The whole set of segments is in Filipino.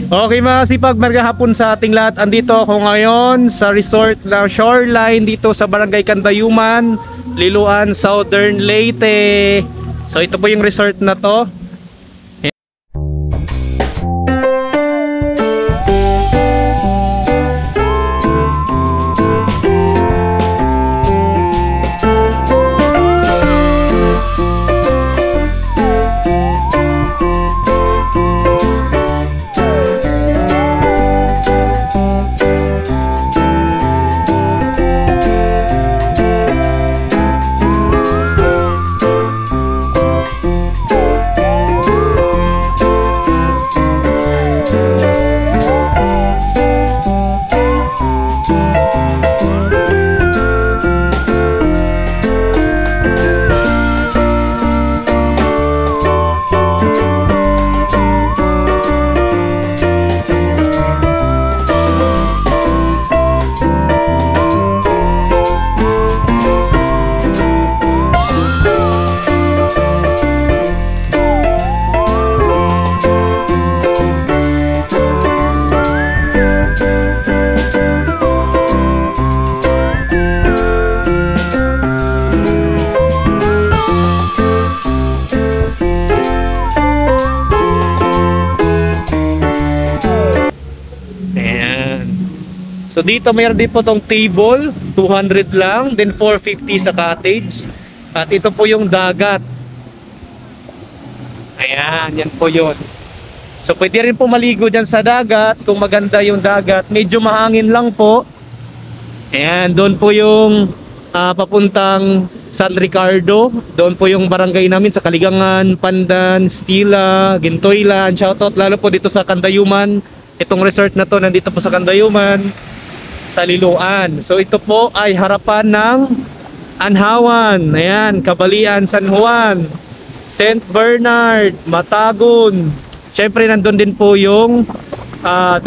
Okay mga sipag, magandang hapon sa ating lahat. Andito ako ngayon sa resort na Shoreline dito sa Barangay Candayuman, Liloan, Southern Leyte. So ito po yung resort na to. So dito mayroon din po tong table, 200 lang, then 450 sa cottage. At ito po yung dagat. Ayan, yan po yun. So pwede rin po maligo dyan sa dagat kung maganda yung dagat. Medyo mahangin lang po. Ayan, doon po yung papuntang San Ricardo. Doon po yung barangay namin sa Kaligangan, Pandan, Stila, Gintoylan. Shoutout lalo po dito sa Candayuman. Itong resort na to nandito po sa Candayuman, sa Liloan. So ito po ay harapan ng Anhawan. Ayan, Kabalian, San Juan, St. Bernard, Matagun. Syempre nandun din po yung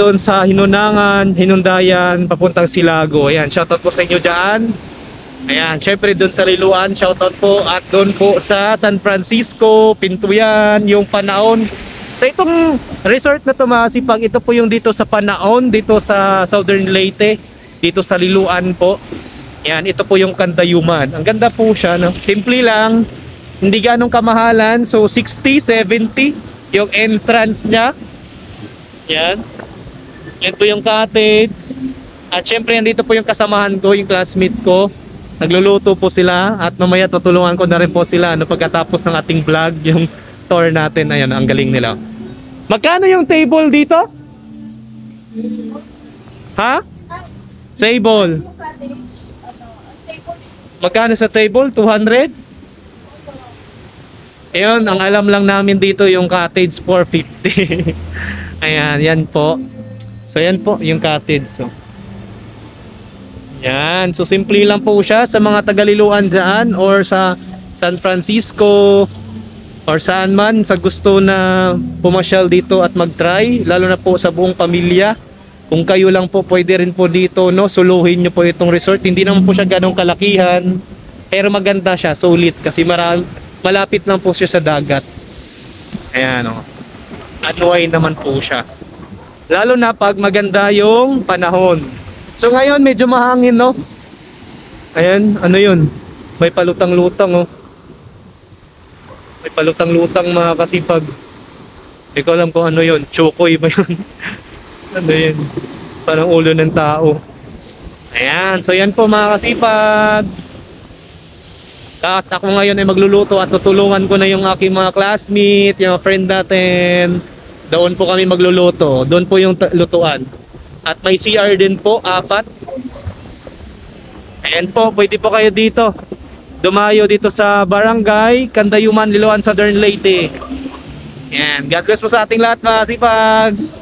doon sa Hinunangan, Hinundayan, papuntang Silago. Ayan, shoutout po sa inyo dyan. Ayan, syempre doon sa Liloan, shoutout po. At doon po sa San Francisco, Pintuyan, yung Panaon. So itong resort na to mga sipag, ito po yung dito sa Panaon, dito sa Southern Leyte, dito sa Liloan po. Yan, ito po yung Candayuman. Ang ganda po siya, no? Simple lang, hindi ganong kamahalan. So 60, 70 yung entrance niya. Yan. Yan po yung cottage. At syempre nandito po yung kasamahan ko, yung classmate ko. Nagluluto po sila at mamaya tutulungan ko na rin po sila pagkatapos ng ating vlog, yung tour natin. Ayan, ang galing nila. Magkano yung table dito? Ha? Table. Magkano sa table? 200? Ayun, ang alam lang namin dito yung cottage 450. Ayan, yan po. So yan po yung cottage. So yan, so simple lang po siya sa mga taga-Liloan dyan or sa San Francisco or saan man sa gusto na pumasyal dito at mag-try, lalo na po sa buong pamilya. Kung kayo lang po, pwede rin po dito, no? Suluhin nyo po itong resort. Hindi naman po siya ganong kalakihan, pero maganda siya, sulit kasi malapit lang po siya sa dagat. Ayan, no? Unwind naman po siya, lalo na pag maganda yung panahon. So ngayon medyo mahangin, no? Ayan, ano yun? May palutang-lutang, oh. May palutang-lutang mga kasipag. Hindi ko alam kung ano yun. Chokoy ba yun? Ano yun? Parang ulo ng tao. Ayan. So yan po mga kasipag. At ako ngayon ay magluluto at tutulungan ko na yung aking mga classmate, yung mga friend natin. Doon po kami magluluto. Doon po yung lutuan. At may CR din po, 4. Ayan po, pwede po kayo dito dumayo dito sa Barangay Candayuman, Liloan, Southern Leyte. Ayan, God bless po sa ating lahat mga sipag.